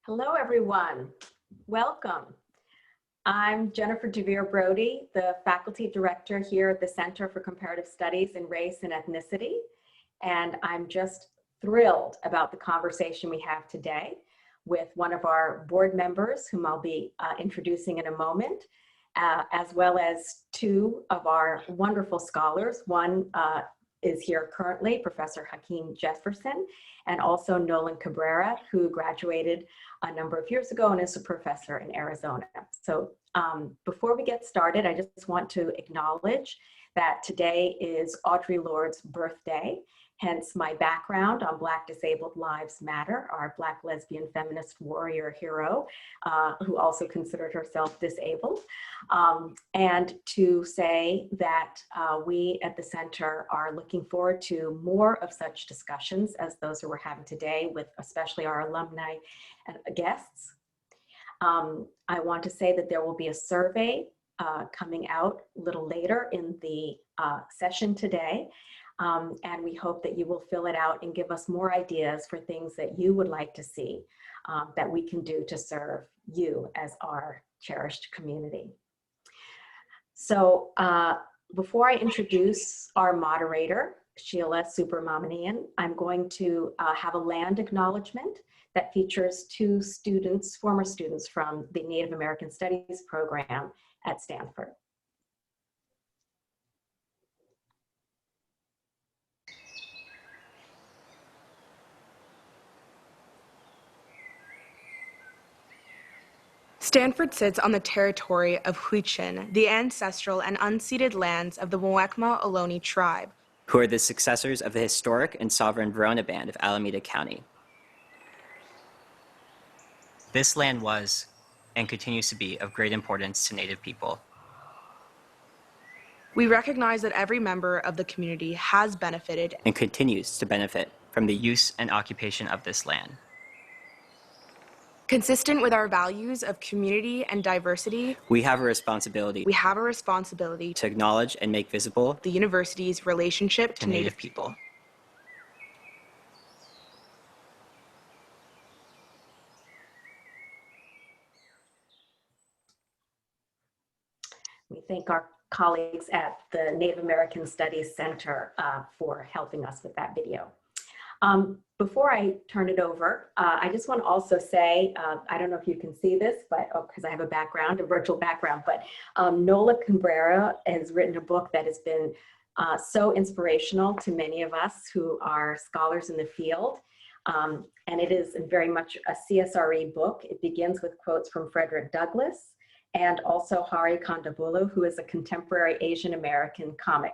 Hello, everyone. Welcome. I'm Jennifer DeVere Brody, the faculty director here at the Center for Comparative Studies in Race and Ethnicity. And I'm just thrilled about the conversation we have today with one of our board members, whom I'll be introducing in a moment, as well as two of our wonderful scholars. One is here currently, Professor Hakeem Jefferson, and also Nolan Cabrera, who graduated a number of years ago and is a professor in Arizona. So before we get started, I just want to acknowledge that today is Audre Lorde's birthday, hence my background on Black Disabled Lives Matter, our Black lesbian feminist warrior hero, who also considered herself disabled. And to say that we at the center are looking forward to more of such discussions as those that we're having today with especially our alumni and guests. I want to say that there will be a survey coming out a little later in the session today. And we hope that you will fill it out and give us more ideas for things that you would like to see that we can do to serve you as our cherished community. So before I introduce our moderator, Sheela Subramanian, I'm going to have a land acknowledgement that features two students, former students from the Native American Studies program at Stanford. Stanford sits on the territory of Whiteness, the ancestral and unceded lands of the Muwekma Ohlone tribe, who are the successors of the historic and sovereign Verona Band of Alameda County. This land was, and continues to be, of great importance to Native people. We recognize that every member of the community has benefited and continues to benefit from the use and occupation of this land. Consistent with our values of community and diversity, we have a responsibility to acknowledge and make visible the university's relationship to Native people. We thank our colleagues at the Native American Studies Center for helping us with that video. Before I turn it over, I just want to also say, I don't know if you can see this, but because I have a virtual background, but Nolan Cabrera has written a book that has been so inspirational to many of us who are scholars in the field. And it is very much a CSRE book. It begins with quotes from Frederick Douglass and also Hari Kondabolu, who is a contemporary Asian American comic.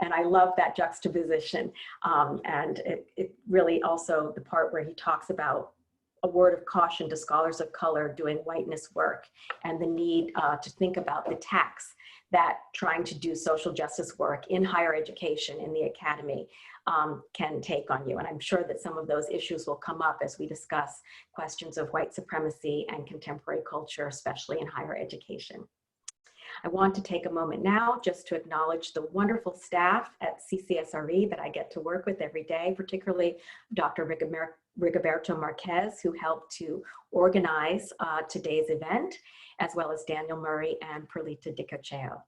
And I love that juxtaposition. And it really also the part where he talks about a word of caution to scholars of color doing whiteness work and the need to think about the tax that trying to do social justice work in higher education in the academy can take on you. And I'm sure that some of those issues will come up as we discuss questions of white supremacy and contemporary culture, especially in higher education. I want to take a moment now just to acknowledge the wonderful staff at CCSRE that I get to work with every day, particularly Dr. Rigoberto Marquez, who helped to organize today's event, as well as Daniel Murray and Perlita Dicochea.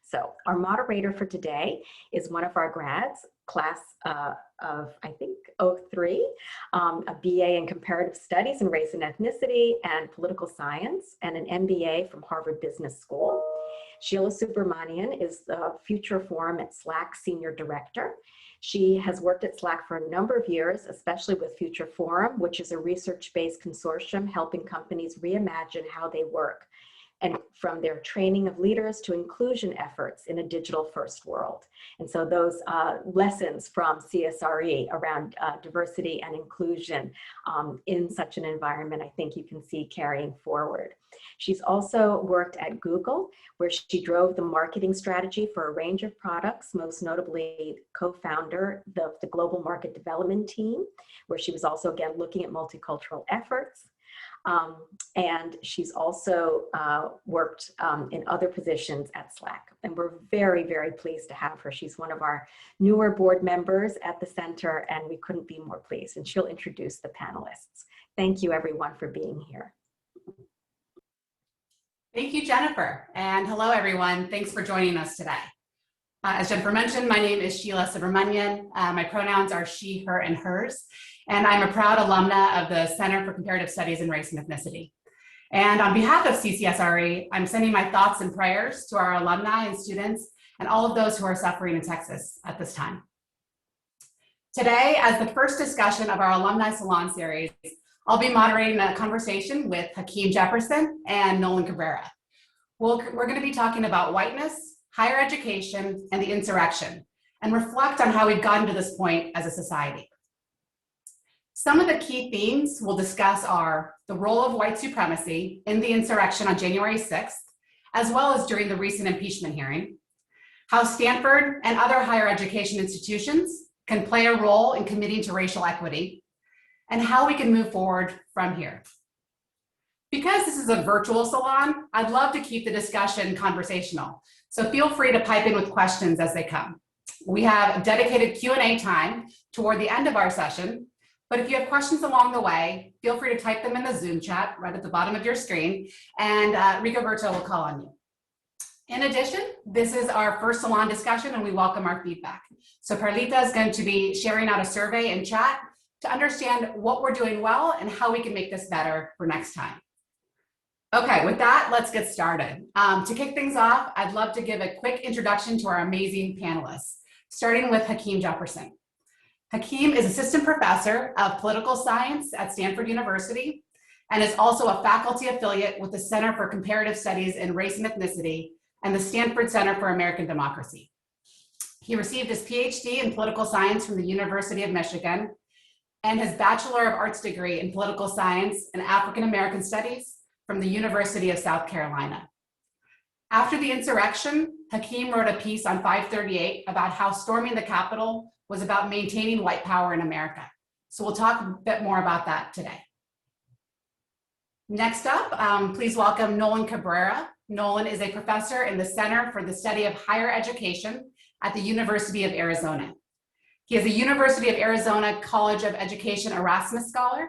So our moderator for today is one of our grads, class of, I think, 03, a BA in Comparative Studies in Race and Ethnicity and Political Science, and an MBA from Harvard Business School. Sheela Subramanian is the Future Forum at SLAC Senior Director. She has worked at SLAC for a number of years, especially with Future Forum, which is a research-based consortium helping companies reimagine how they work, and from their training of leaders to inclusion efforts in a digital-first world. And so those lessons from CSRE around diversity and inclusion in such an environment, I think you can see carrying forward. She's also worked at Google, where she drove the marketing strategy for a range of products, most notably co-founder of the global market development team, where she was also, again, looking at multicultural efforts. And she's also worked in other positions at SLAC. And we're very, very pleased to have her. She's one of our newer board members at the center, and we couldn't be more pleased. And she'll introduce the panelists. Thank you everyone for being here. Thank you, Jennifer. And hello, everyone. Thanks for joining us today. As Jennifer mentioned, my name is Sheela Subramanian. My pronouns are she, her, and hers. And I'm a proud alumna of the Center for Comparative Studies in Race and Ethnicity. And on behalf of CCSRE, I'm sending my thoughts and prayers to our alumni and students and all of those who are suffering in Texas at this time. Today, as the first discussion of our Alumni Salon series, I'll be moderating a conversation with Hakeem Jefferson and Nolan Cabrera. We're going to be talking about whiteness, higher education, and the insurrection, and reflect on how we've gotten to this point as a society. Some of the key themes we'll discuss are the role of white supremacy in the insurrection on January 6th, as well as during the recent impeachment hearing, how Stanford and other higher education institutions can play a role in committing to racial equity, and how we can move forward from here. Because this is a virtual salon, I'd love to keep the discussion conversational. So feel free to pipe in with questions as they come. We have dedicated Q&A time toward the end of our session, but if you have questions along the way, feel free to type them in the Zoom chat right at the bottom of your screen, and Rigoberto will call on you. In addition, this is our first salon discussion and we welcome our feedback. So Perlita is going to be sharing out a survey in chat to understand what we're doing well and how we can make this better for next time. Okay, with that, let's get started. To kick things off, I'd love to give a quick introduction to our amazing panelists, starting with Hakeem Jefferson. Hakeem is Assistant Professor of Political Science at Stanford University and is also a faculty affiliate with the Center for Comparative Studies in Race and Ethnicity and the Stanford Center for American Democracy. He received his PhD in political science from the University of Michigan and his Bachelor of Arts degree in political science and African American studies from the University of South Carolina. After the insurrection, Hakeem wrote a piece on 538 about how storming the Capitol was about maintaining white power in America. So we'll talk a bit more about that today. Next up, please welcome Nolan Cabrera. Nolan is a professor in the Center for the Study of Higher Education at the University of Arizona. He is a University of Arizona College of Education Erasmus Scholar,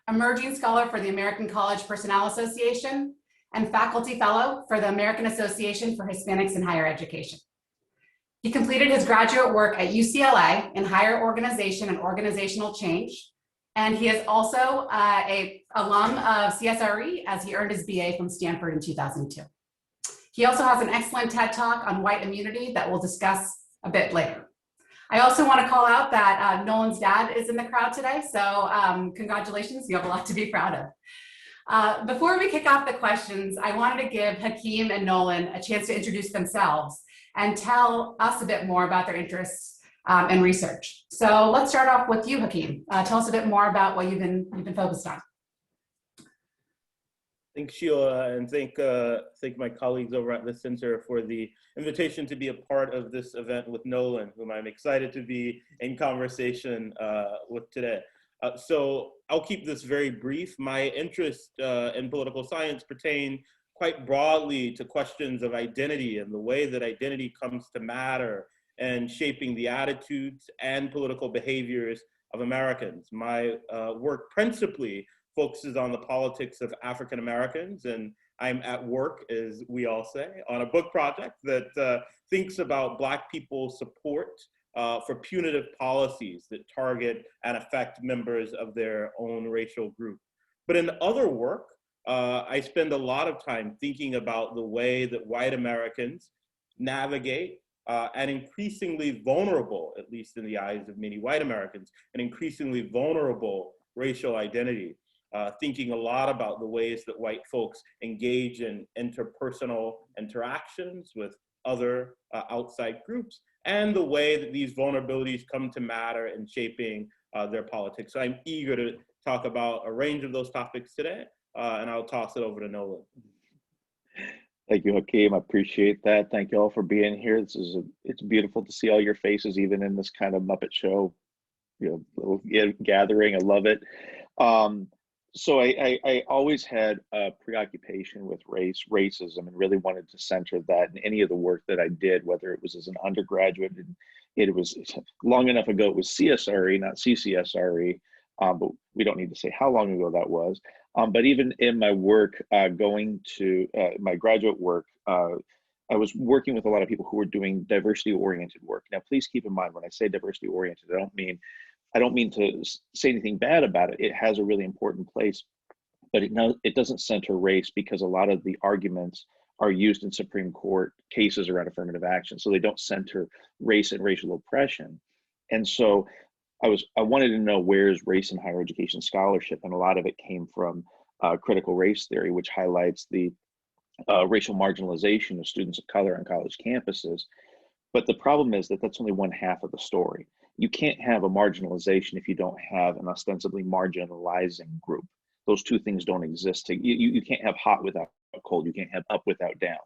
Emerging Scholar for the American College Personnel Association, and Faculty Fellow for the American Association for Hispanics in Higher Education. He completed his graduate work at UCLA in Higher Organization and Organizational Change, and he is also an alum of CSRE as he earned his BA from Stanford in 2002. He also has an excellent TED Talk on white immunity that we'll discuss a bit later. I also want to call out that Nolan's dad is in the crowd today, so congratulations, you have a lot to be proud of. Before we kick off the questions, I wanted to give Hakeem and Nolan a chance to introduce themselves and tell us a bit more about their interests and research. So let's start off with you, Hakeem. Tell us a bit more about what you've been focused on. Thanks, Sheila, and thank my colleagues over at the center for the invitation to be a part of this event with Nolan, whom I'm excited to be in conversation with today. So I'll keep this very brief. My interest in political science pertain quite broadly to questions of identity and the way that identity comes to matter and shaping the attitudes and political behaviors of Americans. My work principally focuses on the politics of African Americans, and I'm at work, as we all say, on a book project that thinks about Black people's support for punitive policies that target and affect members of their own racial group. But in other work, I spend a lot of time thinking about the way that white Americans navigate an increasingly vulnerable, at least in the eyes of many white Americans, an increasingly vulnerable racial identity. Thinking a lot about the ways that white folks engage in interpersonal interactions with other outside groups, and the way that these vulnerabilities come to matter in shaping their politics. So I'm eager to talk about a range of those topics today, and I'll toss it over to Nolan. Thank you, Hakeem. I appreciate that. Thank you all for being here. It's beautiful to see all your faces, even in this kind of Muppet Show, little gathering. I love it. So I always had a preoccupation with racism, and really wanted to center that in any of the work that I did, whether it was as an undergraduate, and it was long enough ago, it was CSRE, not CCSRE, but we don't need to say how long ago that was. But even in my work, going to my graduate work, I was working with a lot of people who were doing diversity-oriented work. Now, please keep in mind when I say diversity-oriented, I don't mean to say anything bad about it. It has a really important place, but it doesn't center race, because a lot of the arguments are used in Supreme Court cases around affirmative action, so they don't center race and racial oppression. And so I wanted to know, where's race in higher education scholarship, and a lot of it came from critical race theory, which highlights the racial marginalization of students of color on college campuses. But the problem is that that's only one half of the story. You can't have a marginalization if you don't have an ostensibly marginalizing group. Those two things don't exist. You can't have hot without cold. You can't have up without down.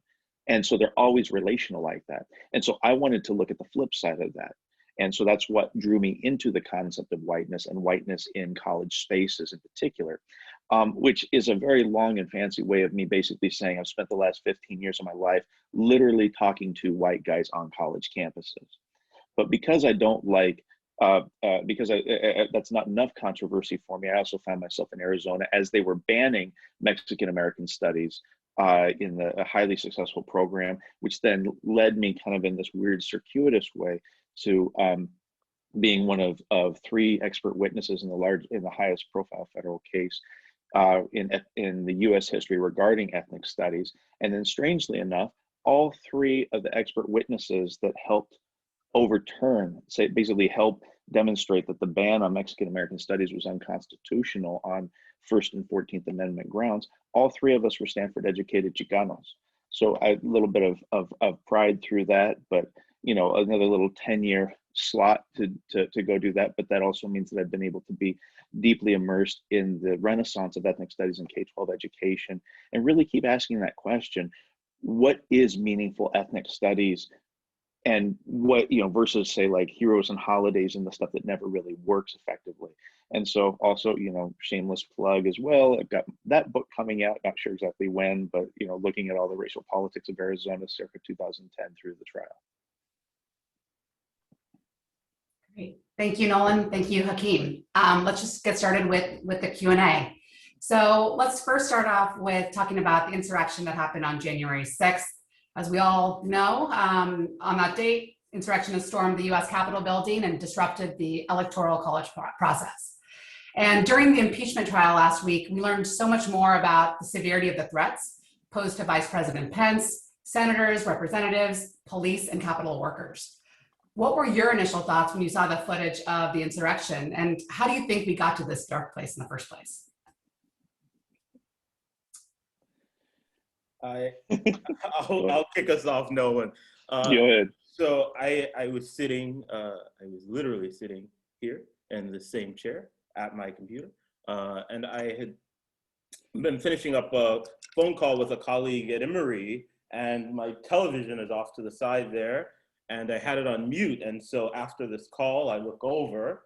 And so they're always relational like that. And so I wanted to look at the flip side of that. And so that's what drew me into the concept of whiteness, and whiteness in college spaces in particular, which is a very long and fancy way of me basically saying I've spent the last 15 years of my life literally talking to white guys on college campuses. But because I don't like, that's not enough controversy for me, I also found myself in Arizona as they were banning Mexican American studies in a highly successful program, which then led me kind of in this weird circuitous way to being one of three expert witnesses in the highest profile federal case in the U.S. history regarding ethnic studies. And then strangely enough, all three of the expert witnesses that helped overturn, basically help demonstrate that the ban on Mexican American studies was unconstitutional on First and 14th Amendment grounds, all three of us were Stanford educated Chicanos. So a little bit of pride through that, but another little 10-year slot to go do that. But that also means that I've been able to be deeply immersed in the renaissance of ethnic studies in K-12 education, and really keep asking that question: what is meaningful ethnic studies? And what, versus say like heroes and holidays and the stuff that never really works effectively. And so also, shameless plug as well, I've got that book coming out, not sure exactly when, but, looking at all the racial politics of Arizona circa 2010 through the trial. Great. Thank you, Nolan. Thank you, Hakeem. Let's just get started with the Q&A. So let's first start off with talking about the insurrection that happened on January 6th. As we all know, on that date, insurrectionists stormed the US Capitol building and disrupted the electoral college process. And during the impeachment trial last week, we learned so much more about the severity of the threats posed to Vice President Pence, senators, representatives, police, and Capitol workers. What were your initial thoughts when you saw the footage of the insurrection? And how do you think we got to this dark place in the first place? I'll kick us off, Nolan. Go ahead. So I was literally sitting here in the same chair at my computer, and I had been finishing up a phone call with a colleague at Emory, and my television is off to the side there, and I had it on mute. And so after this call, I look over,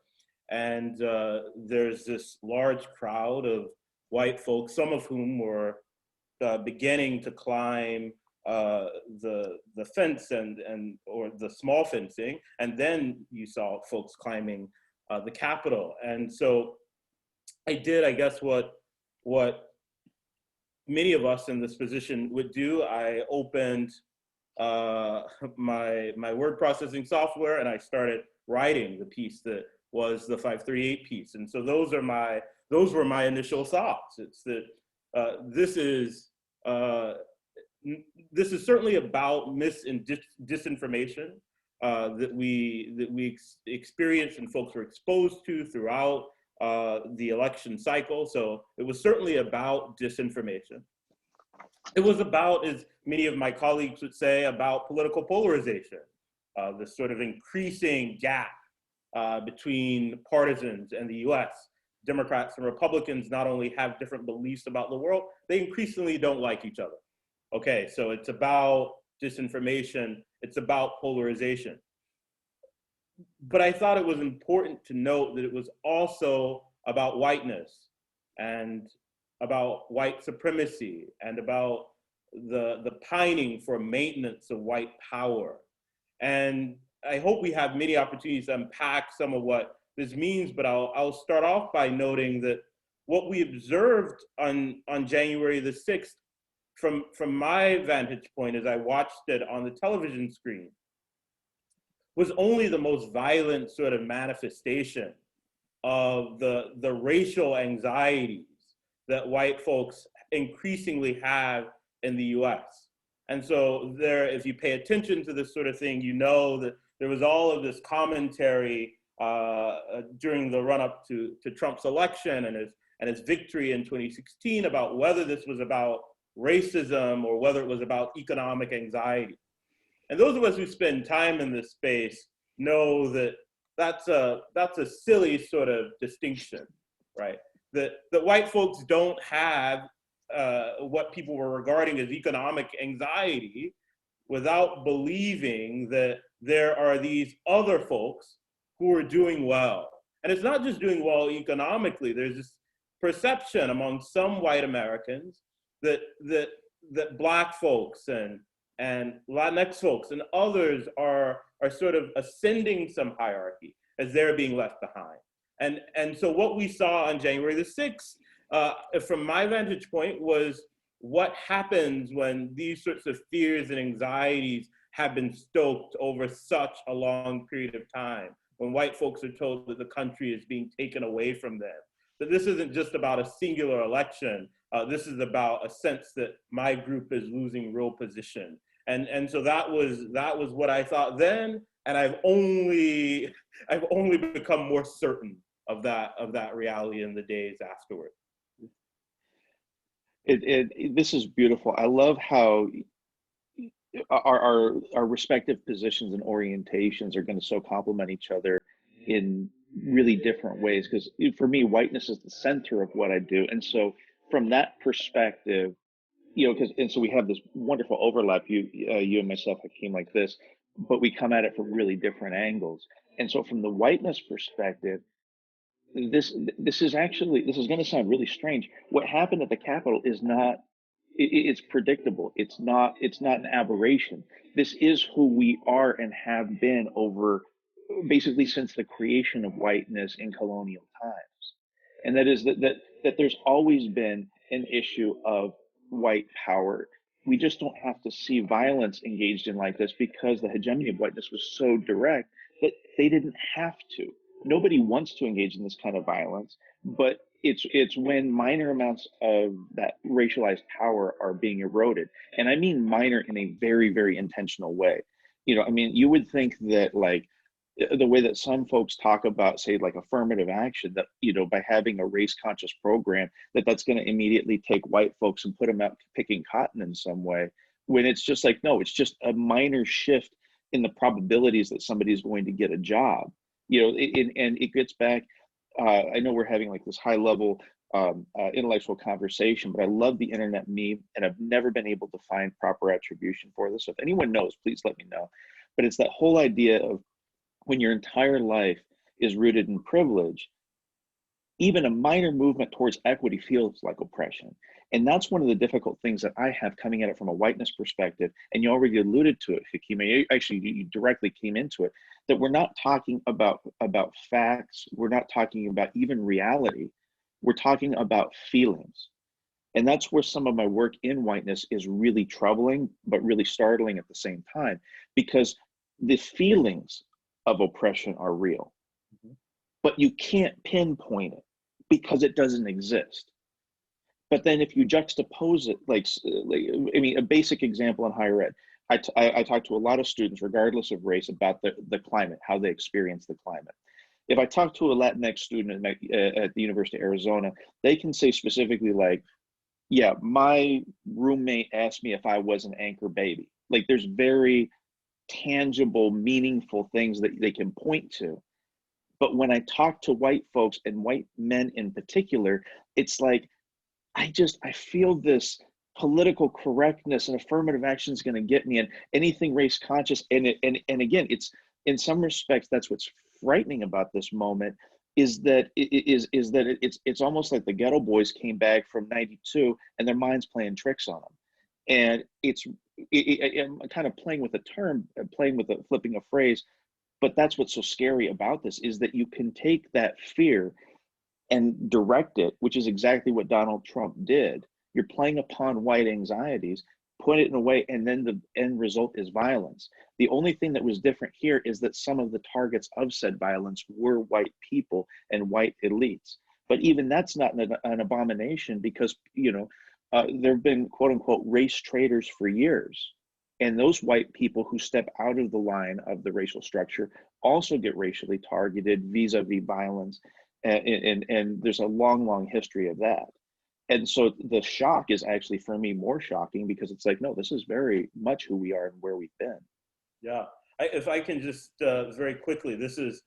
and there's this large crowd of white folks, some of whom were beginning to climb the fence or the small fencing, and then you saw folks climbing the Capitol. And so I did, I guess, what many of us in this position would do. I opened my word processing software, and I started writing the piece that was the 538 piece. And so those were my initial thoughts. It's that this is certainly about mis and disinformation that we experience and folks were exposed to throughout the election cycle. So it was certainly about disinformation. It was about, as many of my colleagues would say, about political polarization, the sort of increasing gap between partisans in the US. Democrats and Republicans not only have different beliefs about the world, they increasingly don't like each other. Okay, so it's about disinformation, it's about polarization. But I thought it was important to note that it was also about whiteness and about white supremacy and about the pining for maintenance of white power. And I hope we have many opportunities to unpack some of what this means, but I'll start off by noting that what we observed on January the 6th, from my vantage point as I watched it on the television screen, was only the most violent sort of manifestation of the racial anxieties that white folks increasingly have in the US. And so there, if you pay attention to this sort of thing, you know that there was all of this commentary during the run-up to Trump's election and his victory in 2016 about whether this was about racism or whether it was about economic anxiety. And those of us who spend time in this space know that that's a silly sort of distinction, right? That white folks don't have what people were regarding as economic anxiety without believing that there are these other folks who are doing well. And it's not just doing well economically. There's this perception among some white Americans that Black folks and Latinx folks and others are sort of ascending some hierarchy as they're being left behind. And so what we saw on January the 6th, from my vantage point, was what happens when these sorts of fears and anxieties have been stoked over such a long period of time, when white folks are told that the country is being taken away from them. That this isn't just about a singular election, this is about a sense that my group is losing real position. And so that was what I thought then, and I've only become more certain of that reality in the days afterward. This is beautiful. I love how our respective positions and orientations are going to so complement each other in really different ways. Because for me, whiteness is the center of what I do, and so from that perspective, and so we have this wonderful overlap. You and myself, Hakeem, like this, but we come at it from really different angles. And so from the whiteness perspective, this is going to sound really strange. What happened at the Capitol is not, it's predictable. It's not an aberration. This is who we are and have been over basically since the creation of whiteness in colonial times. And that is that there's always been an issue of white power. We just don't have to see violence engaged in like this because the hegemony of whiteness was so direct that they didn't have to. Nobody wants to engage in this kind of violence, but it's when minor amounts of that racialized power are being eroded. And I mean minor in a very, very intentional way. You would think that, like, the way that some folks talk about, say, like affirmative action, that, by having a race conscious program, that's going to immediately take white folks and put them out picking cotton in some way, when it's just like, no, it's just a minor shift in the probabilities that somebody's going to get a job. And it gets back, I know we're having like this high level intellectual conversation, but I love the internet meme, and I've never been able to find proper attribution for this. So if anyone knows, please let me know. But it's that whole idea of, when your entire life is rooted in privilege, even a minor movement towards equity feels like oppression. And that's one of the difficult things that I have coming at it from a whiteness perspective. And you already alluded to it, Hakeem. Actually, you directly came into it, that we're not talking about facts. We're not talking about even reality. We're talking about feelings. And that's where some of my work in whiteness is really troubling, but really startling at the same time, because the feelings of oppression are real, but you can't pinpoint it because it doesn't exist. But then if you juxtapose it, a basic example in higher ed, I talk to a lot of students, regardless of race, about the climate, how they experience the climate. If I talk to a Latinx student at the University of Arizona, they can say specifically, like, yeah, my roommate asked me if I was an anchor baby. Like, there's very tangible, meaningful things that they can point to. But when I talk to white folks, and white men in particular, it's like, I feel this political correctness and affirmative action is going to get me, and anything race conscious. And again, it's, in some respects, that's what's frightening about this moment, is that it's almost like the Ghetto Boys came back from '92 and their mind's playing tricks on them. And I'm kind of playing with a term, flipping a phrase. But that's what's so scary about this, is that you can take that fear and direct it, which is exactly what Donald Trump did. You're playing upon white anxieties, put it in a way, and then the end result is violence. The only thing that was different here is that some of the targets of said violence were white people and white elites. But even that's not an abomination, because, you know, there have been quote unquote race traitors for years. And those white people who step out of the line of the racial structure also get racially targeted vis-a-vis violence. And there's a long history of that. And so the shock is actually, for me, more shocking, because it's like, no, this is very much who we are and where we've been. Yeah, if I can just very quickly, this is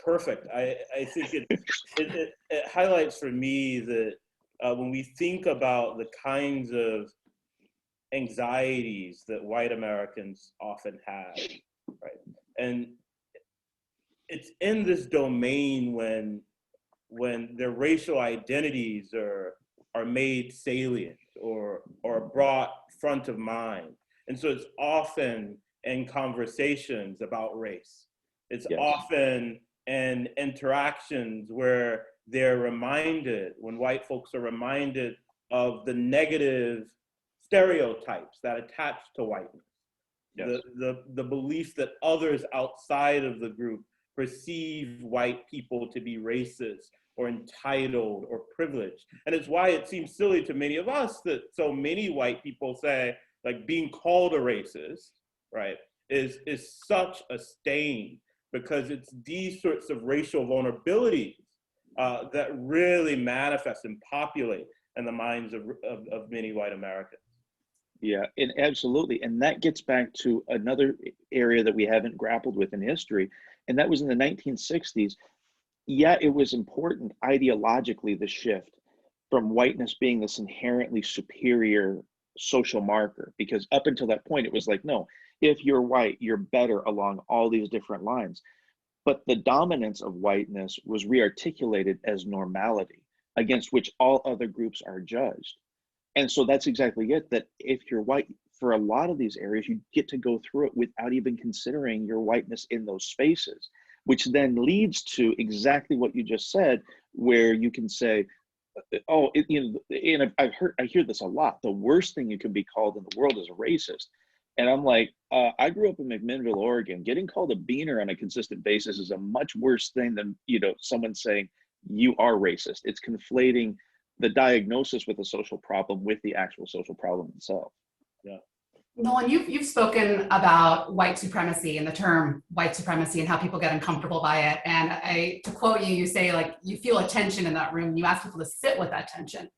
perfect. I think it highlights for me that when we think about the kinds of anxieties that white Americans often have, right? And it's in this domain when their racial identities are made salient or brought front of mind. And so it's often in conversations about race. It's Yes. often in interactions where they're reminded, when white folks are reminded of the negative stereotypes that attach to whiteness. Yes. The belief that others outside of the group perceive white people to be racist or entitled or privileged. And it's why it seems silly to many of us that so many white people say, like, being called a racist, right, is such a stain, because it's these sorts of racial vulnerabilities that really manifest and populate in the minds of many white Americans. Yeah, and absolutely. And that gets back to another area that we haven't grappled with in history, and that was in the 1960s. Yeah, it was important ideologically, the shift from whiteness being this inherently superior social marker, because up until that point, it was like, no, if you're white, you're better along all these different lines. But the dominance of whiteness was rearticulated as normality, against which all other groups are judged. And so that's exactly it, that if you're white, for a lot of these areas, you get to go through it without even considering your whiteness in those spaces, which then leads to exactly what you just said, where you can say, oh, you know, and I hear this a lot. The worst thing you can be called in the world is a racist. And I'm like, I grew up in McMinnville, Oregon. Getting called a beaner on a consistent basis is a much worse thing than, you know, someone saying you are racist. It's conflating the diagnosis with a social problem with the actual social problem itself. Yeah. Nolan, you've spoken about white supremacy and the term white supremacy and how people get uncomfortable by it. And to quote you, you say, like, you feel a tension in that room. You ask people to sit with that tension.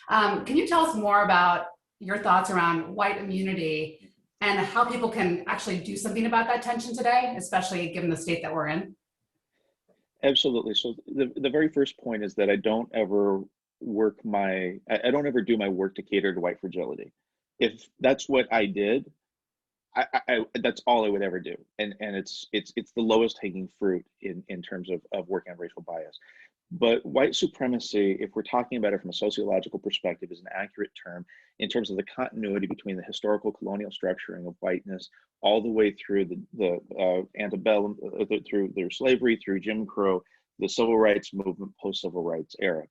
Can you tell us more about your thoughts around white immunity and how people can actually do something about that tension today, especially given the state that we're in? Absolutely. So the very first point is that I don't ever I don't ever do my work to cater to white fragility. If that's what I did, I that's all I would ever do. And it's the lowest hanging fruit in terms of working on racial bias. But white supremacy, if we're talking about it from a sociological perspective, is an accurate term in terms of the continuity between the historical colonial structuring of whiteness all the way through the antebellum, through their slavery, through Jim Crow, the civil rights movement, post-civil rights era.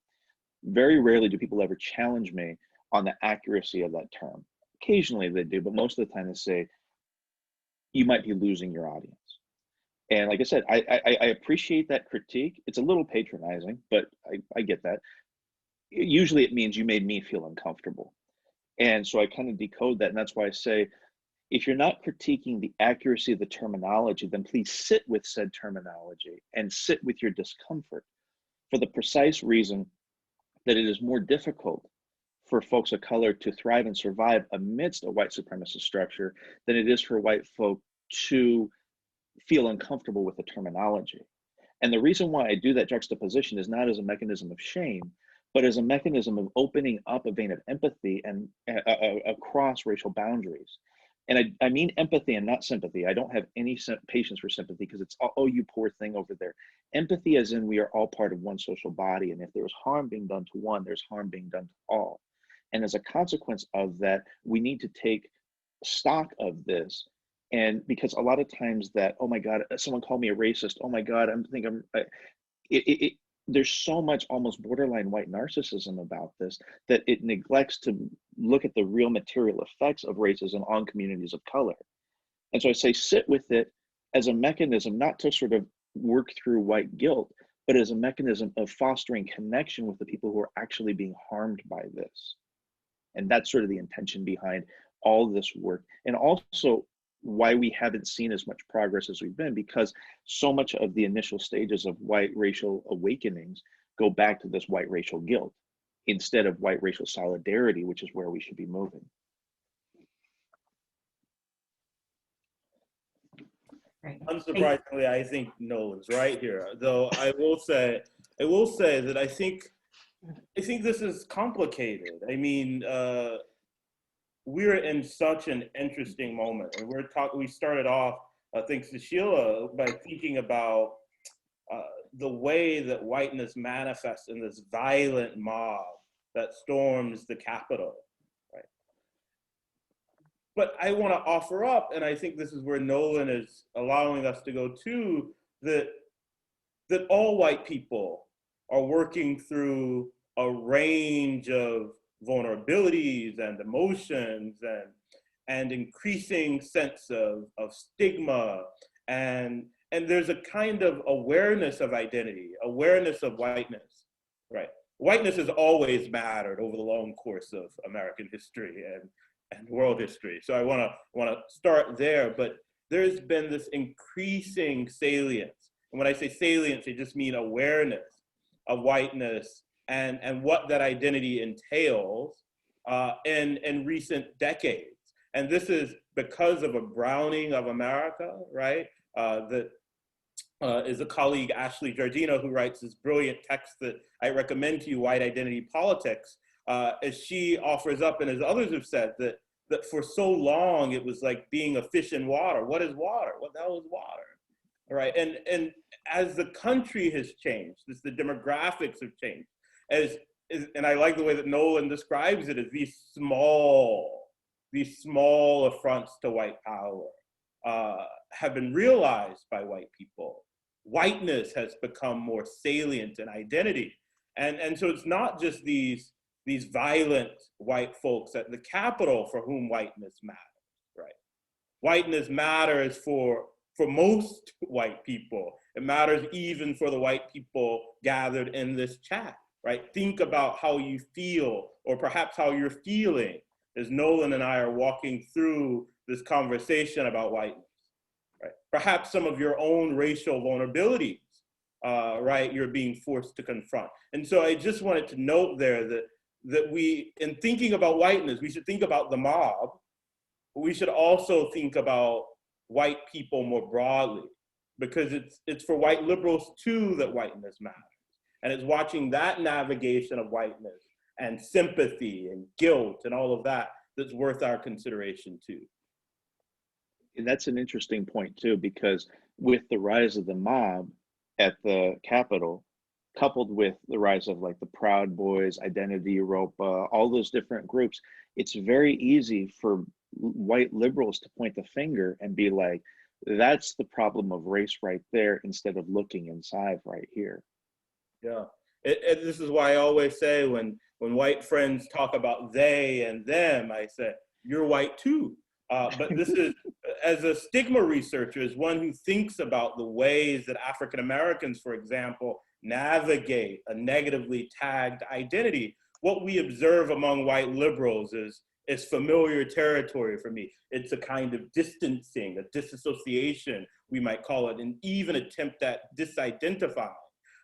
Very rarely do people ever challenge me on the accuracy of that term. Occasionally they do, but most of the time they say, you might be losing your audience. And like I said, I appreciate that critique. It's a little patronizing, but I get that. Usually it means you made me feel uncomfortable. And so I kind of decode that. And that's why I say, if you're not critiquing the accuracy of the terminology, then please sit with said terminology and sit with your discomfort, for the precise reason that it is more difficult for folks of color to thrive and survive amidst a white supremacist structure than it is for white folk to feel uncomfortable with the terminology. And the reason why I do that juxtaposition is not as a mechanism of shame, but as a mechanism of opening up a vein of empathy and across racial boundaries. And I mean empathy and not sympathy. I don't have any patience for sympathy, because it's, oh, you poor thing over there. Empathy as in we are all part of one social body. And if there's harm being done to one, there's harm being done to all. And as a consequence of that, we need to take stock of this And because a lot of times that, oh my God, someone called me a racist. Oh my God, there's so much almost borderline white narcissism about this that it neglects to look at the real material effects of racism on communities of color. And so I say sit with it as a mechanism, not to sort of work through white guilt, but as a mechanism of fostering connection with the people who are actually being harmed by this. And that's sort of the intention behind all this work. And also why we haven't seen as much progress as we've been, because so much of the initial stages of white racial awakenings go back to this white racial guilt instead of white racial solidarity, which is where we should be moving. Unsurprisingly, I think Nolan's right here. Though I will say that I think this is complicated. I mean, we're in such an interesting moment, and we started off, thanks to Sheela, by thinking about the way that whiteness manifests in this violent mob that storms the Capitol, right? But I want to offer up, and I think this is where Nolan is allowing us to go to, that all white people are working through a range of vulnerabilities and emotions and increasing sense of stigma, and there's a kind of awareness of identity, awareness of whiteness, right? Whiteness has always mattered over the long course of American history and world history. So I want to start there, but there's been this increasing salience. And when I say salience, I just mean awareness of whiteness and what that identity entails in recent decades. And this is because of a browning of America, right? That is a colleague, Ashley Giardino, who writes this brilliant text that I recommend to you, White Identity Politics, as she offers up, and as others have said, that for so long it was like being a fish in water. What is water? What the hell is water? Right? And as the country has changed, as the demographics have changed, and I like the way that Nolan describes it as these small affronts to white power have been realized by white people. Whiteness has become more salient in identity. And so it's not just these violent white folks at the Capitol for whom whiteness matters, right? Whiteness matters for most white people. It matters even for the white people gathered in this chat, right? Think about how you feel, or perhaps how you're feeling, as Nolan and I are walking through this conversation about whiteness, right? Perhaps some of your own racial vulnerabilities, right, you're being forced to confront. And so I just wanted to note there that we, in thinking about whiteness, we should think about the mob, but we should also think about white people more broadly, because it's for white liberals too that whiteness matters. And it's watching that navigation of whiteness and sympathy and guilt and all of that that's worth our consideration too. And that's an interesting point too, because with the rise of the mob at the Capitol, coupled with the rise of like the Proud Boys, Identity Europa, all those different groups, it's very easy for white liberals to point the finger and be like, that's the problem of race right there, instead of looking inside right here. Yeah, this is why I always say when white friends talk about they and them, I say, you're white too. But this is, as a stigma researcher, as one who thinks about the ways that African Americans, for example, navigate a negatively tagged identity, what we observe among white liberals is familiar territory for me. It's a kind of distancing, a disassociation, we might call it, and even attempt at disidentifying.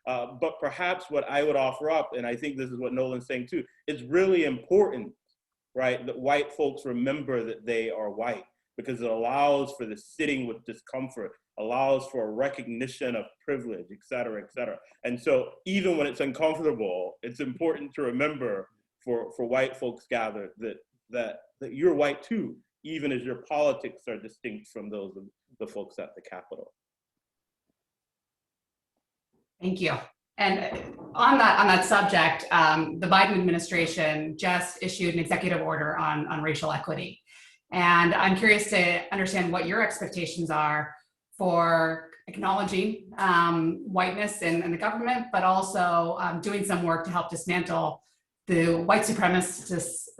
But perhaps what I would offer up, and I think this is what Nolan's saying too, it's really important, right, that white folks remember that they are white, because it allows for the sitting with discomfort, allows for a recognition of privilege, et cetera, et cetera. And so even when it's uncomfortable, it's important to remember for white folks gathered that you're white too, even as your politics are distinct from those of the folks at the Capitol. Thank you. And on that subject, the Biden administration just issued an executive order on racial equity. And I'm curious to understand what your expectations are for acknowledging whiteness in the government, but also doing some work to help dismantle the white supremacist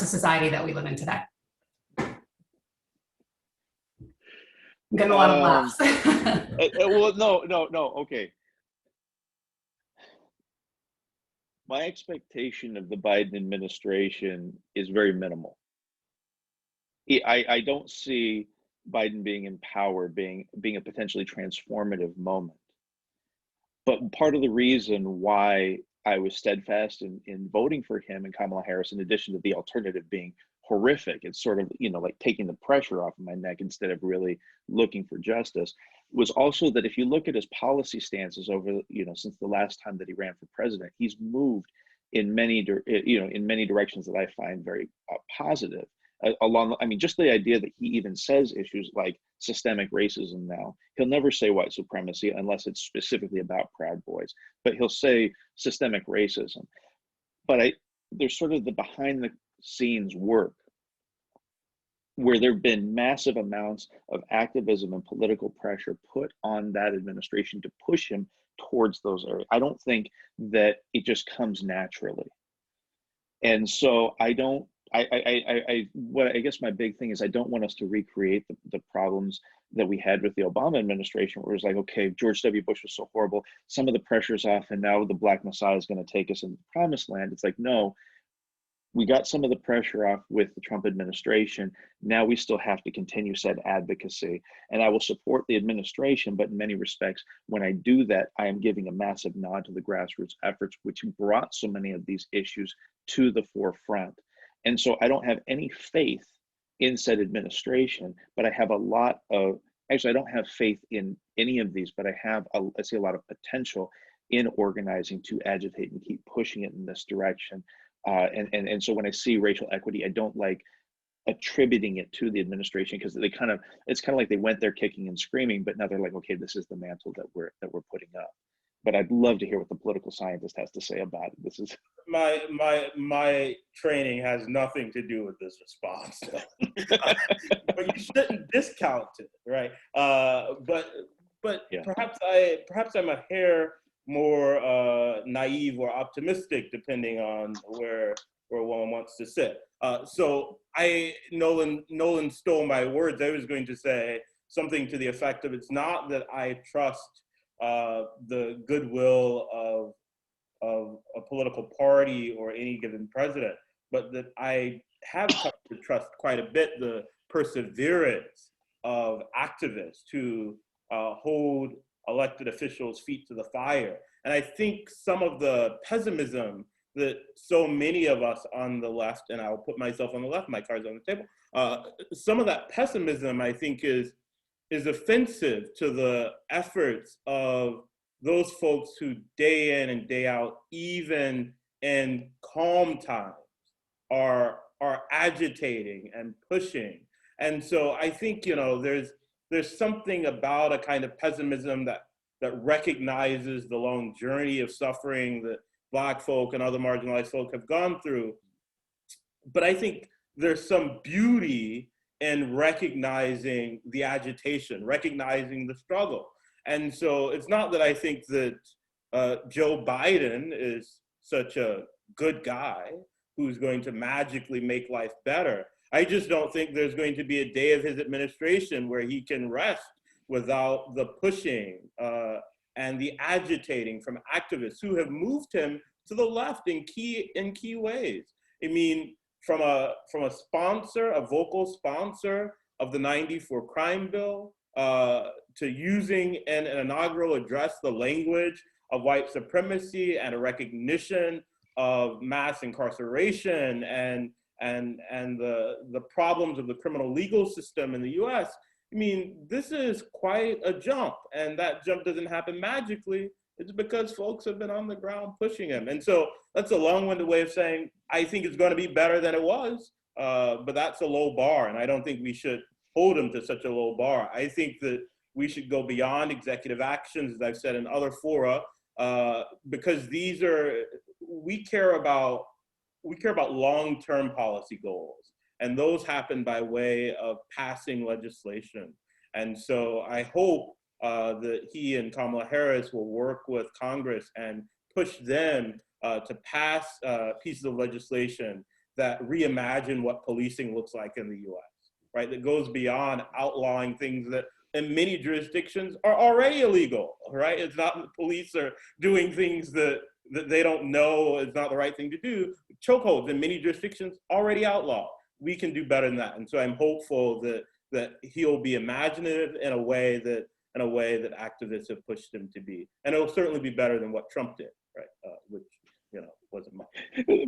society that we live in today. I'm getting a lot of laughs. Well, no, okay. My expectation of the Biden administration is very minimal. I don't see Biden being empowered, being a potentially transformative moment. But part of the reason why I was steadfast in voting for him and Kamala Harris, in addition to the alternative being horrific, it's sort of, like taking the pressure off of my neck instead of really looking for justice, was also that if you look at his policy stances over, since the last time that he ran for president, he's moved in many directions that I find very positive. Just the idea that he even says issues like systemic racism now. He'll never say white supremacy unless it's specifically about Proud Boys, but he'll say systemic racism. But there's sort of the behind the scenes work where there have been massive amounts of activism and political pressure put on that administration to push him towards those areas. I don't think that it just comes naturally. And so I guess my big thing is I don't want us to recreate the problems that we had with the Obama administration, where it was like, okay, George W. Bush was so horrible, some of the pressure's off, and now the Black Messiah is going to take us into the promised land. It's like, no, we got some of the pressure off with the Trump administration. Now we still have to continue said advocacy. And I will support the administration, but in many respects, when I do that, I am giving a massive nod to the grassroots efforts, which brought so many of these issues to the forefront. And so I don't have any faith in said administration, but I have I don't have faith in any of these, but I see a lot of potential in organizing to agitate and keep pushing it in this direction. And so when I see racial equity, I don't like attributing it to the administration, because it's kind of like they went there kicking and screaming, but now they're like, okay, this is the mantle that we're putting up. But I'd love to hear what the political scientist has to say about it. This is my training has nothing to do with this response, but you shouldn't discount it, right? But yeah. Perhaps I'm a hair more naive or optimistic, depending on where one wants to sit. So Nolan stole my words. I was going to say something to the effect of, it's not that I trust the goodwill of a political party or any given president, but that I have come to trust quite a bit the perseverance of activists who hold elected officials' feet to the fire. And I think some of the pessimism that so many of us on the left, and I'll put myself on the left, my card's on the table, some of that pessimism, I think, is offensive to the efforts of those folks who day in and day out, even in calm times, are agitating and pushing. And so I think, there's something about a kind of pessimism that recognizes the long journey of suffering that Black folk and other marginalized folk have gone through. But I think there's some beauty in recognizing the agitation, recognizing the struggle. And so it's not that I think that Joe Biden is such a good guy who's going to magically make life better. I just don't think there's going to be a day of his administration where he can rest without the pushing and the agitating from activists who have moved him to the left in key ways. I mean, from a sponsor, a vocal sponsor of the 94 crime bill, to using in an inaugural address the language of white supremacy and a recognition of mass incarceration and the problems of the criminal legal system in the US. I mean, this is quite a jump, and that jump doesn't happen magically. It's because folks have been on the ground pushing him. And so that's a long-winded way of saying, I think it's going to be better than it was, but that's a low bar, and I don't think we should hold him to such a low bar. I think that we should go beyond executive actions, as I've said in other fora, because we care about long-term policy goals. And those happen by way of passing legislation. And so I hope that he and Kamala Harris will work with Congress and push them to pass pieces of legislation that reimagine what policing looks like in the US, right? That goes beyond outlawing things that in many jurisdictions are already illegal, right? It's not the police are doing things that they don't know is not the right thing to do. Chokeholds in many jurisdictions already outlawed. We can do better than that. And so I'm hopeful that he'll be imaginative in a way that activists have pushed him to be. And it'll certainly be better than what Trump did, right? Which, wasn't much.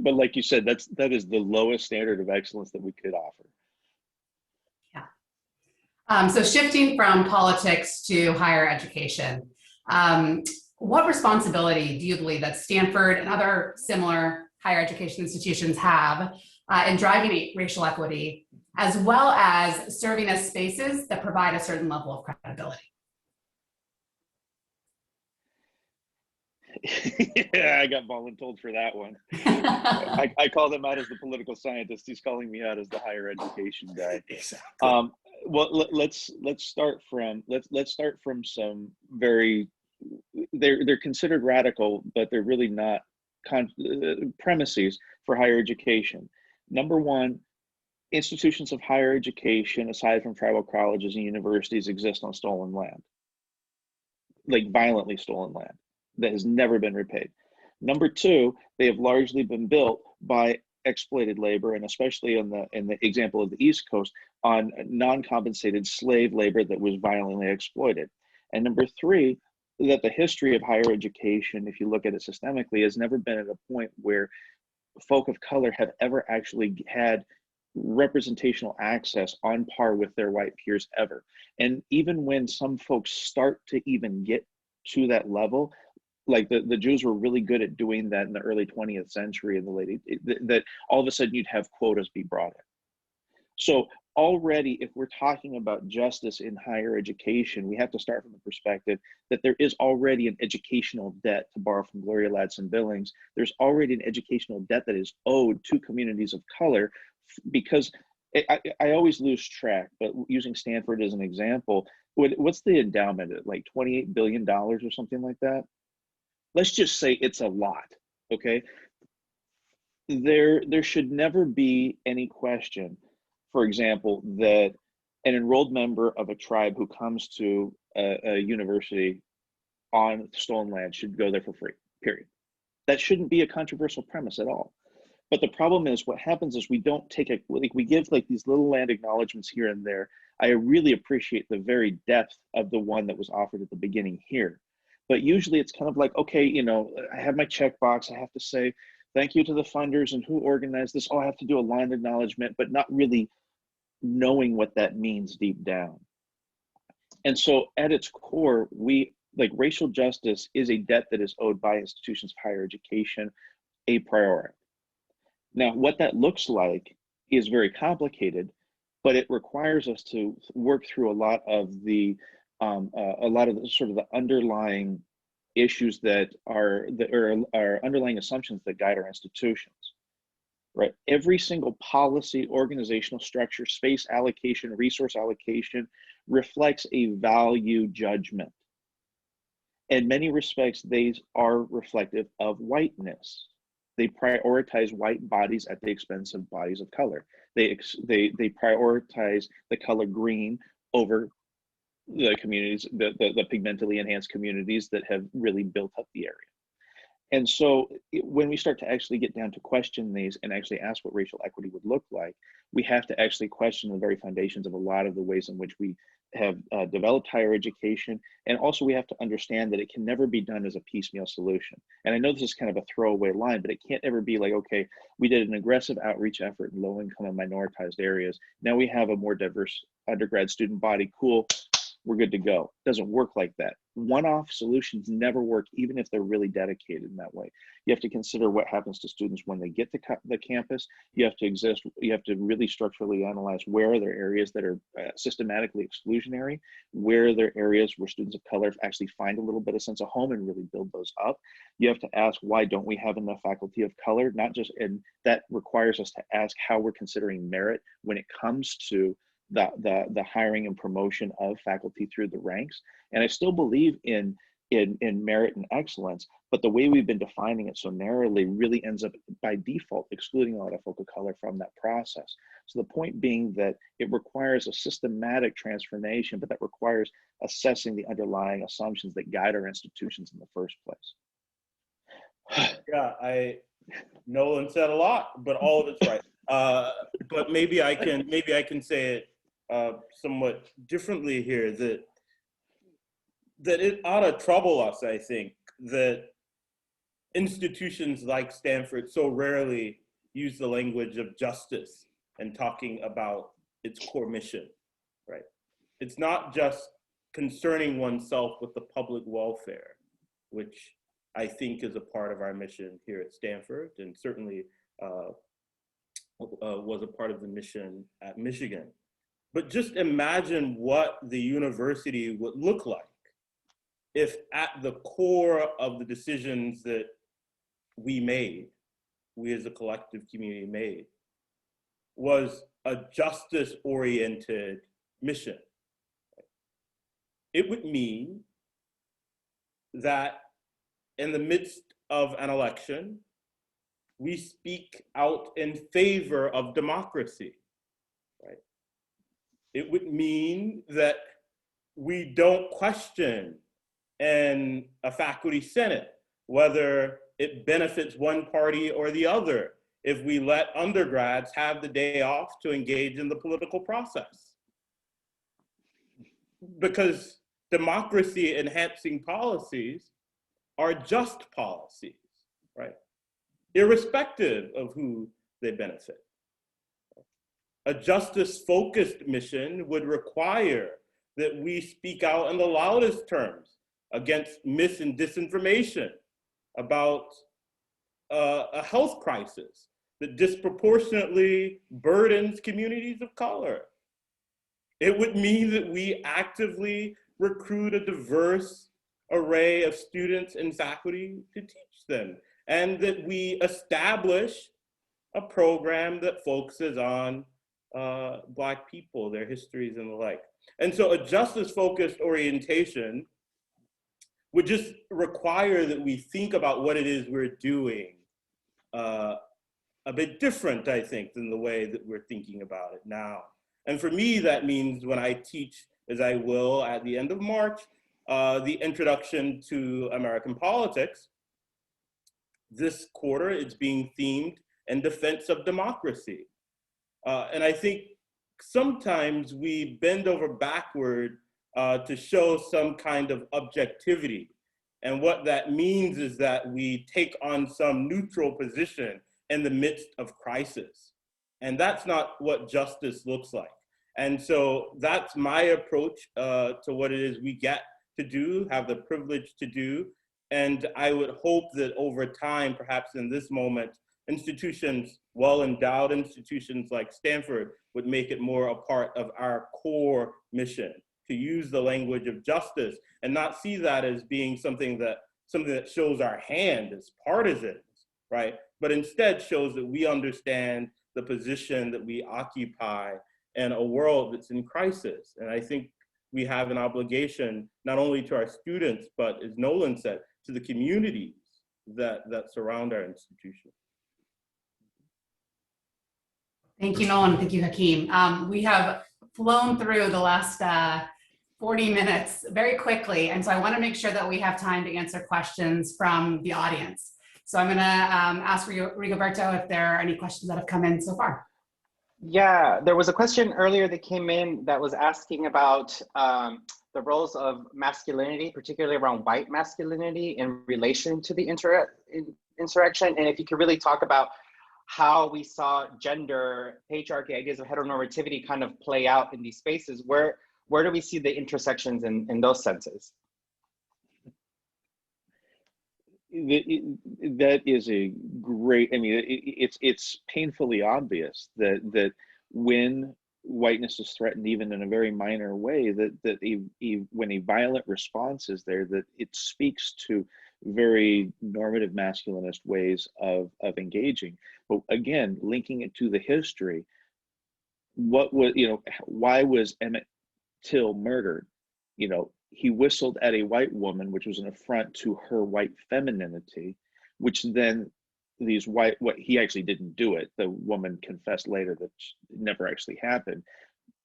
But like you said, that is the lowest standard of excellence that we could offer. Yeah. So shifting from politics to higher education, what responsibility do you believe that Stanford and other similar higher education institutions have in driving racial equity, as well as serving as spaces that provide a certain level of credibility? Yeah, I got voluntold for that one. I call him out as the political scientist. He's calling me out as the higher education guy. Exactly. Well, let's start from some very they're considered radical, but they're really not premises for higher education. Number one, institutions of higher education, aside from tribal colleges and universities, exist on stolen land, like violently stolen land that has never been repaid. Number two, they have largely been built by exploited labor, and especially in the example of the East Coast, on non-compensated slave labor that was violently exploited. And number three, that the history of higher education, if you look at it systemically, has never been at a point where folk of color have ever actually had representational access on par with their white peers ever. And even when some folks start to even get to that level, like the Jews were really good at doing that in the early 20th century and the late, that all of a sudden you'd have quotas be brought in. So already, if we're talking about justice in higher education, we have to start from the perspective that there is already an educational debt, to borrow from Gloria Ladson-Billings. There's already an educational debt that is owed to communities of color, because I always lose track, but using Stanford as an example, what's the endowment at, like $28 billion or something like that? Let's just say it's a lot, okay? There should never be any question, for example, that an enrolled member of a tribe who comes to a university on stolen land should go there for free, period. That shouldn't be a controversial premise at all. But the problem is, what happens is we don't take it, like we give like these little land acknowledgements here and there. I really appreciate the very depth of the one that was offered at the beginning here. But usually it's kind of like, okay, I have my checkbox. I have to say thank you to the funders and who organized this. Oh, I have to do a line acknowledgement, but not really knowing what that means deep down. And so at its core, racial justice is a debt that is owed by institutions of higher education a priori. Now, what that looks like is very complicated, but it requires us to work through a lot of the sort of the underlying issues that are underlying assumptions that guide our institutions, right? Every single policy, organizational structure, space allocation, resource allocation reflects a value judgment. In many respects, these are reflective of whiteness. They prioritize white bodies at the expense of bodies of color. They prioritize the color green over the communities, the pigmentally enhanced communities that have really built up the area. And so when we start to actually get down to question these and actually ask what racial equity would look like, we have to actually question the very foundations of a lot of the ways in which we have developed higher education. And also we have to understand that it can never be done as a piecemeal solution. And I know this is kind of a throwaway line, but it can't ever be like, okay, we did an aggressive outreach effort in low income and minoritized areas. Now we have a more diverse undergrad student body. Cool, we're good to go. It doesn't work like that. one-off solutions never work, even if they're really dedicated in that way. You have to consider what happens to students when they get to the campus. You have to really structurally analyze where are there areas that are systematically exclusionary, where are there areas where students of color actually find a little bit of sense of home and really build those up. You have to ask, why don't we have enough faculty of color? Not just, and that requires us to ask how we're considering merit when it comes to the hiring and promotion of faculty through the ranks. And I still believe in merit and excellence, but the way we've been defining it so narrowly really ends up by default excluding a lot of folk of color from that process. So the point being that it requires a systematic transformation, but that requires assessing the underlying assumptions that guide our institutions in the first place. Yeah, Nolan said a lot, but all of it's right. But maybe I can say it somewhat differently here, that it ought to trouble us, I think, that institutions like Stanford so rarely use the language of justice and talking about its core mission, right? It's not just concerning oneself with the public welfare, which I think is a part of our mission here at Stanford, and certainly was a part of the mission at Michigan. But just imagine what the university would look like if at the core of the decisions that we as a collective community made, was a justice-oriented mission. It would mean that in the midst of an election, we speak out in favor of democracy, right? It would mean that we don't question in a faculty senate whether it benefits one party or the other if we let undergrads have the day off to engage in the political process. Because democracy enhancing policies are just policies, right? Irrespective of who they benefit. A justice-focused mission would require that we speak out in the loudest terms against mis and disinformation about a health crisis that disproportionately burdens communities of color. It would mean that we actively recruit a diverse array of students and faculty to teach them, and that we establish a program that focuses on Black people, their histories and the like. And so a justice-focused orientation would just require that we think about what it is we're doing a bit different, I think, than the way that we're thinking about it now. And for me, that means when I teach, as I will at the end of March, the introduction to American politics, this quarter it's being themed in defense of democracy. And I think sometimes we bend over backward to show some kind of objectivity. And what that means is that we take on some neutral position in the midst of crisis. And that's not what justice looks like. And so that's my approach to what it is we get to do, have the privilege to do. And I would hope that over time, perhaps in this moment, institutions, well-endowed institutions like Stanford would make it more a part of our core mission, to use the language of justice and not see that as being something that shows our hand as partisans, right? But instead shows that we understand the position that we occupy in a world that's in crisis. And I think we have an obligation not only to our students, but as Nolan said, to the communities that surround our institution. Thank you, Nolan. Thank you, Hakeem. We have flown through the last 40 minutes very quickly. And so I want to make sure that we have time to answer questions from the audience. So I'm going to ask Rigoberto if there are any questions that have come in so far. Yeah, there was a question earlier that came in that was asking about the roles of masculinity, particularly around white masculinity in relation to the insurrection. And if you could really talk about how we saw gender, patriarchy, ideas of heteronormativity kind of play out in these spaces. Where do we see the intersections in those senses? that is a great, I mean, it's painfully obvious that when whiteness is threatened, even in a very minor way, when a violent response is there, that it speaks to very normative masculinist ways of engaging. But again, linking it to the history, what was, why was Emmett Till murdered? He whistled at a white woman, which was an affront to her white femininity, which then what he actually didn't do it. The woman confessed later that it never actually happened.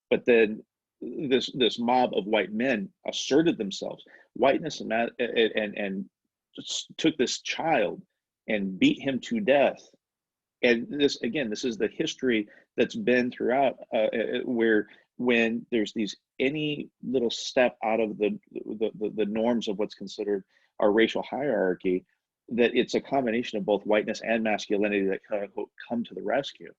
But then this mob of white men asserted themselves. Whiteness and took this child and beat him to death. And this is the history that's been throughout, where when there's any little step out of the norms of what's considered our racial hierarchy, that it's a combination of both whiteness and masculinity that kind of come to the rescue.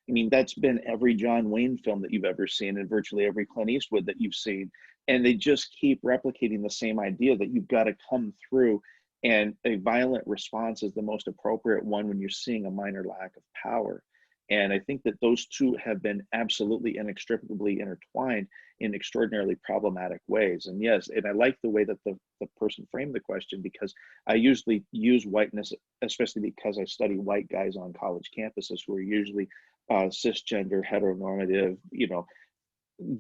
I mean, that's been every John Wayne film that you've ever seen, and virtually every Clint Eastwood that you've seen. And they just keep replicating the same idea that you've got to come through, and a violent response is the most appropriate one when you're seeing a minor lack of power. And I think that those two have been absolutely inextricably intertwined in extraordinarily problematic ways. And yes, and I like the way that the person framed the question, because I usually use whiteness, especially because I study white guys on college campuses who are usually cisgender, heteronormative,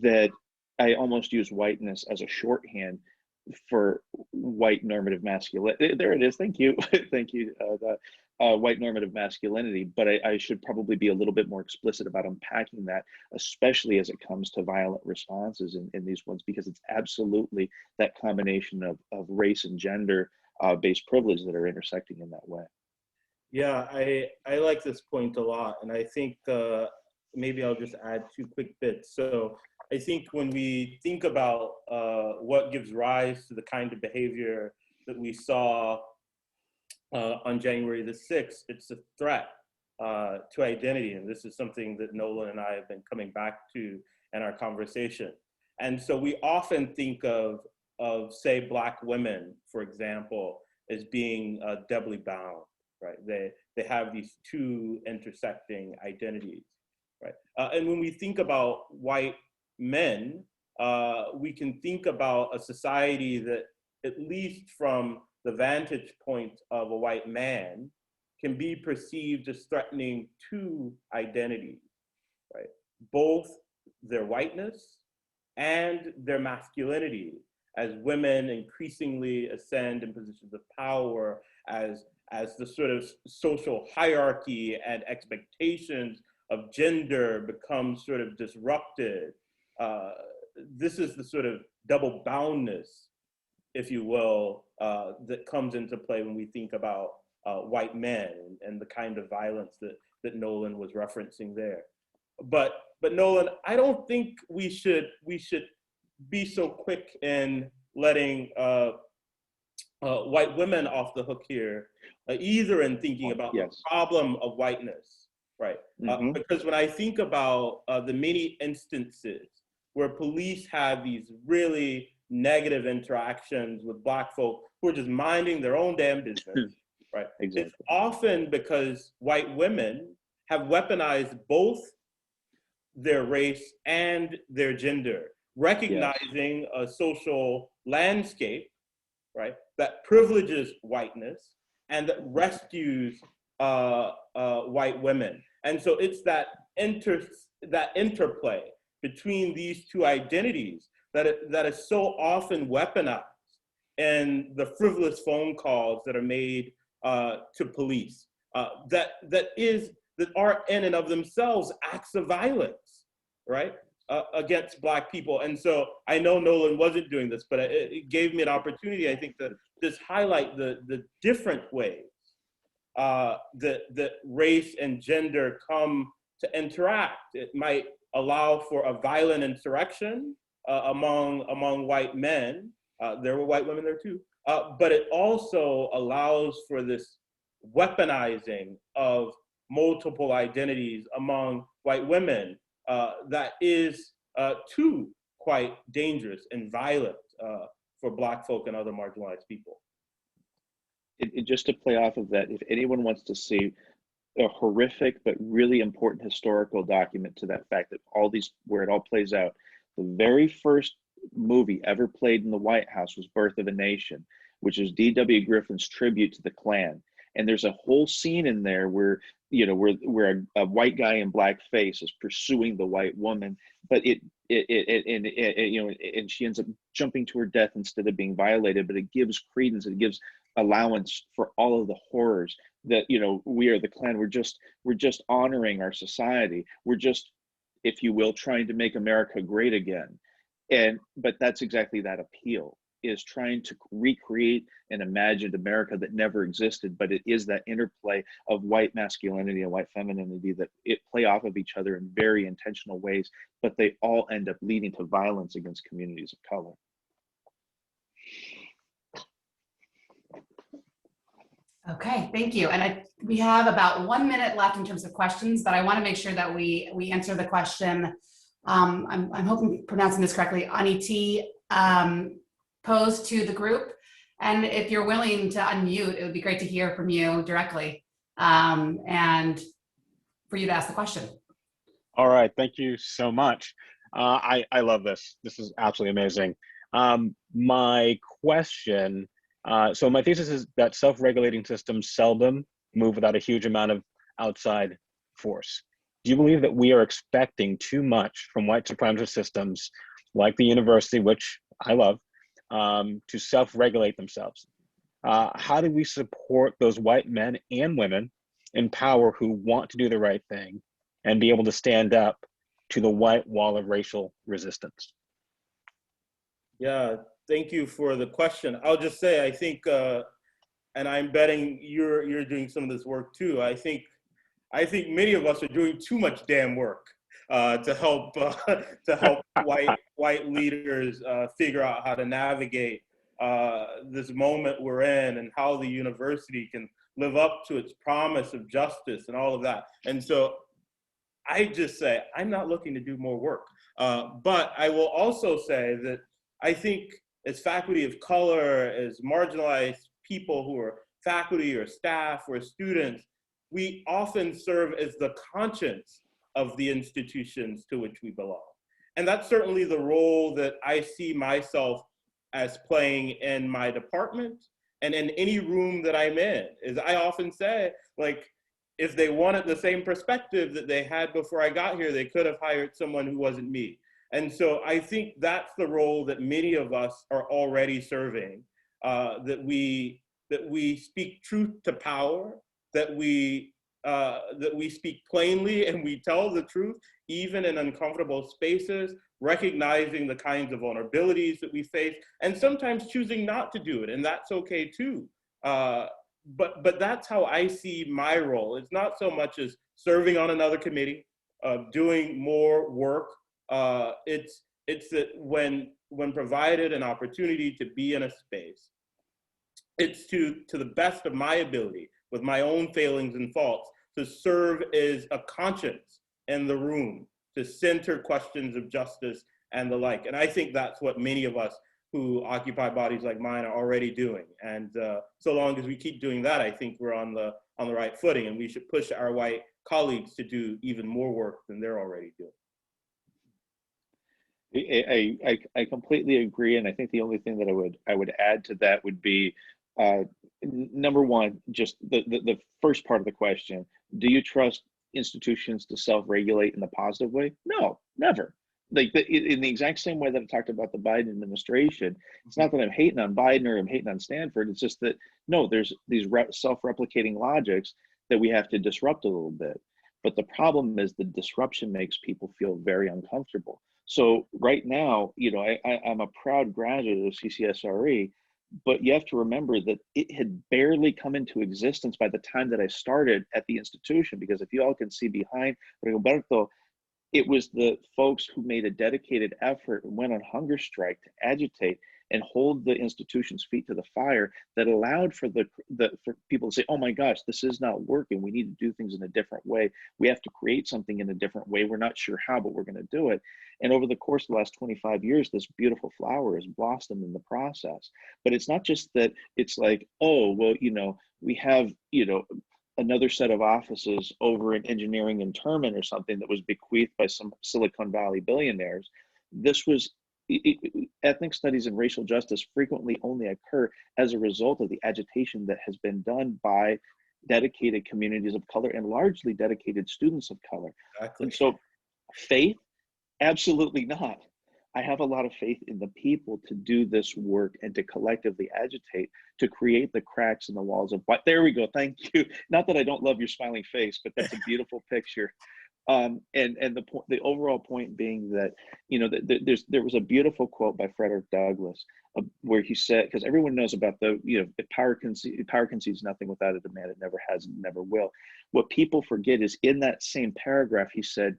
that I almost use whiteness as a shorthand for white normative masculinity. There it is. Thank you. Thank you. White normative masculinity. But I should probably be a little bit more explicit about unpacking that, especially as it comes to violent responses in these ones, because it's absolutely that combination of race and gender based privilege that are intersecting in that way. Yeah, I like this point a lot. And I think maybe I'll just add two quick bits. So I think when we think about what gives rise to the kind of behavior that we saw on January the 6th, it's a threat to identity. And this is something that Nolan and I have been coming back to in our conversation. And so we often think of say, Black women, for example, as being doubly bound, right? They have these two intersecting identities, right? And when we think about white men, we can think about a society that, at least from the vantage point of a white man, can be perceived as threatening two identities, right? Both their whiteness and their masculinity, as women increasingly ascend in positions of power, as the sort of social hierarchy and expectations of gender become sort of disrupted. This is the sort of double boundness, if you will, that comes into play when we think about white men and the kind of violence that Nolan was referencing there. But Nolan, I don't think we should be so quick in letting white women off the hook here, either in thinking about the problem of whiteness, right? Because when I think about the many instances where police have these really negative interactions with Black folk who are just minding their own damn business, right? Exactly. It's often because white women have weaponized both their race and their gender, recognizing a social landscape, right, that privileges whiteness and that rescues white women. And so it's that interplay between these two identities that is so often weaponized in the frivolous phone calls that are made to police, that are in and of themselves acts of violence, right, against Black people. And so I know Nolan wasn't doing this, but it gave me an opportunity, I think, to just highlight the different ways that race and gender come to interact. It might allow for a violent insurrection among white men. There were white women there too, but it also allows for this weaponizing of multiple identities among white women that is too quite dangerous and violent for Black folk and other marginalized people. just to play off of that, if anyone wants to see a horrific but really important historical document to that fact that where it all plays out, the very first movie ever played in the White House was Birth of a Nation, which is D.W. Griffin's tribute to the Klan. And there's a whole scene in there where, where a white guy in blackface is pursuing the white woman, but and she ends up jumping to her death instead of being violated. But it gives credence, it gives allowance for all of the horrors that, we are the Klan. We're just honoring our society. We're just, if you will, trying to make America great again. But that's exactly that appeal, is trying to recreate an imagined America that never existed, but it is that interplay of white masculinity and white femininity that it play off of each other in very intentional ways, but they all end up leading to violence against communities of color. Okay, thank you. And we have about 1 minute left in terms of questions, but I want to make sure that we answer the question. I'm hoping I'm pronouncing this correctly. Aniti posed to the group, and if you're willing to unmute, it would be great to hear from you directly, and for you to ask the question. All right, thank you so much. I love this. This is absolutely amazing. My question. So my thesis is that self-regulating systems seldom move without a huge amount of outside force. Do you believe that we are expecting too much from white supremacist systems like the university, which I love, to self-regulate themselves? How do we support those white men and women in power who want to do the right thing and be able to stand up to the white wall of racial resistance? Yeah, thank you for the question. I'll just say, I think, and I'm betting you're doing some of this work too. I think many of us are doing too much damn work to help white leaders figure out how to navigate this moment we're in, and how the university can live up to its promise of justice and all of that. And so I just say, I'm not looking to do more work. But I will also say that I think as faculty of color, as marginalized people who are faculty or staff or students, we often serve as the conscience of the institutions to which we belong. And that's certainly the role that I see myself as playing in my department and in any room that I'm in. Is I often say, like, if they wanted the same perspective that they had before I got here, they could have hired someone who wasn't me. And so I think that's the role that many of us are already serving, that we speak truth to power, that we speak plainly and we tell the truth, even in uncomfortable spaces, recognizing the kinds of vulnerabilities that we face, and sometimes choosing not to do it, and that's okay too. But that's how I see my role. It's not so much as serving on another committee, doing more work. It's that when provided an opportunity to be in a space, it's to the best of my ability, with my own failings and faults, to serve as a conscience in the room, to center questions of justice and the like. And I think that's what many of us who occupy bodies like mine are already doing. And so long as we keep doing that, I think we're on the right footing, and we should push our white colleagues to do even more work than they're already doing. I completely agree, and I think the only thing that I would add to that would be, number one, just the first part of the question: do you trust institutions to self-regulate in a positive way? No, never. Like in the exact same way that I talked about the Biden administration, it's not that I'm hating on Biden or I'm hating on Stanford. It's just that no, there's these self-replicating logics that we have to disrupt a little bit. But the problem is the disruption makes people feel very uncomfortable. So right now, I'm a proud graduate of CCSRE, but you have to remember that it had barely come into existence by the time that I started at the institution, because if you all can see behind Roberto, it was the folks who made a dedicated effort and went on hunger strike to agitate. and hold the institution's feet to the fire that allowed for for people to say, oh my gosh, this is not working. We need to do things in a different way. We have to create something in a different way. We're not sure how, but we're going to do it. And over the course of the last 25 years, this beautiful flower has blossomed in the process. But it's not just that it's like, oh, well, we have, another set of offices over in engineering and Terman or something that was bequeathed by some Silicon Valley billionaires. This was ethnic studies and racial justice frequently only occur as a result of the agitation that has been done by dedicated communities of color and largely dedicated students of color. Exactly. And so faith, absolutely not. I have a lot of faith in the people to do this work and to collectively agitate to create the cracks in the walls of what. There we go. Thank you. Not that I don't love your smiling face, but that's a beautiful picture. And the overall point being that, there was a beautiful quote by Frederick Douglass where he said, because everyone knows about power concedes nothing without a demand. It never has, and never will. What people forget is in that same paragraph, he said,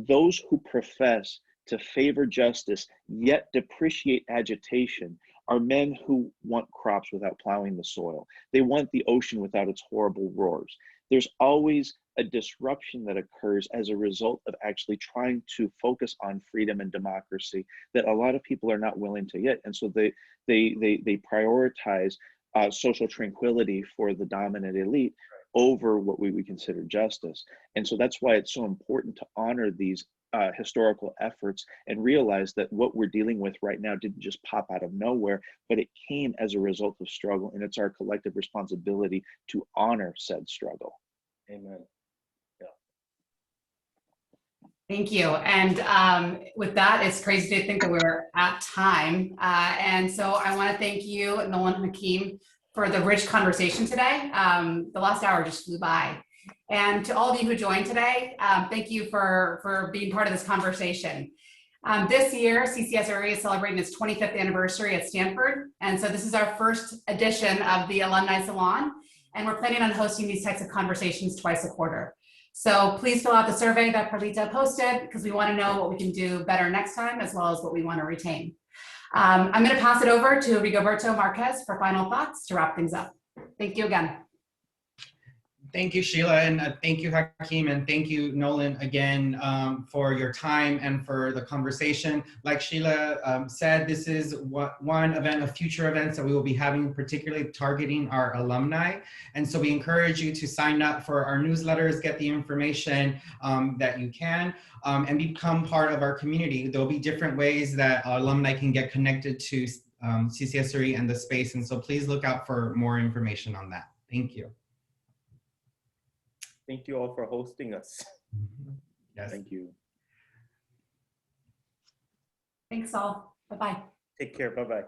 those who profess to favor justice, yet depreciate agitation, are men who want crops without plowing the soil. They want the ocean without its horrible roars. There's always a disruption that occurs as a result of actually trying to focus on freedom and democracy that a lot of people are not willing to get. And so they prioritize social tranquility for the dominant elite over what we would consider justice. And so that's why it's so important to honor these historical efforts and realize that what we're dealing with right now didn't just pop out of nowhere, but it came as a result of struggle, and it's our collective responsibility to honor said struggle. Amen. Yeah. Thank you. And with that, it's crazy to think that we're at time. And so I want to thank you, Nolan and Hakeem, for the rich conversation today. The last hour just flew by. And to all of you who joined today, thank you for being part of this conversation. This year, CCSRE is celebrating its 25th anniversary at Stanford. And so this is our first edition of the Alumni Salon. And we're planning on hosting these types of conversations twice a quarter. So please fill out the survey that Perlita posted, because we want to know what we can do better next time, as well as what we want to retain. I'm going to pass it over to Rigoberto Marquez for final thoughts to wrap things up. Thank you again. Thank you, Sheila, and thank you, Hakeem, and thank you, Nolan, again, for your time and for the conversation. Like Sheila said, this is one event of future events that we will be having, particularly targeting our alumni. And so we encourage you to sign up for our newsletters, get the information that you can, and become part of our community. There'll be different ways that alumni can get connected to CCSRE and the space. And so please look out for more information on that. Thank you. Thank you all for hosting us. Yes. Thank you. Thanks all. Bye-bye. Take care. Bye-bye.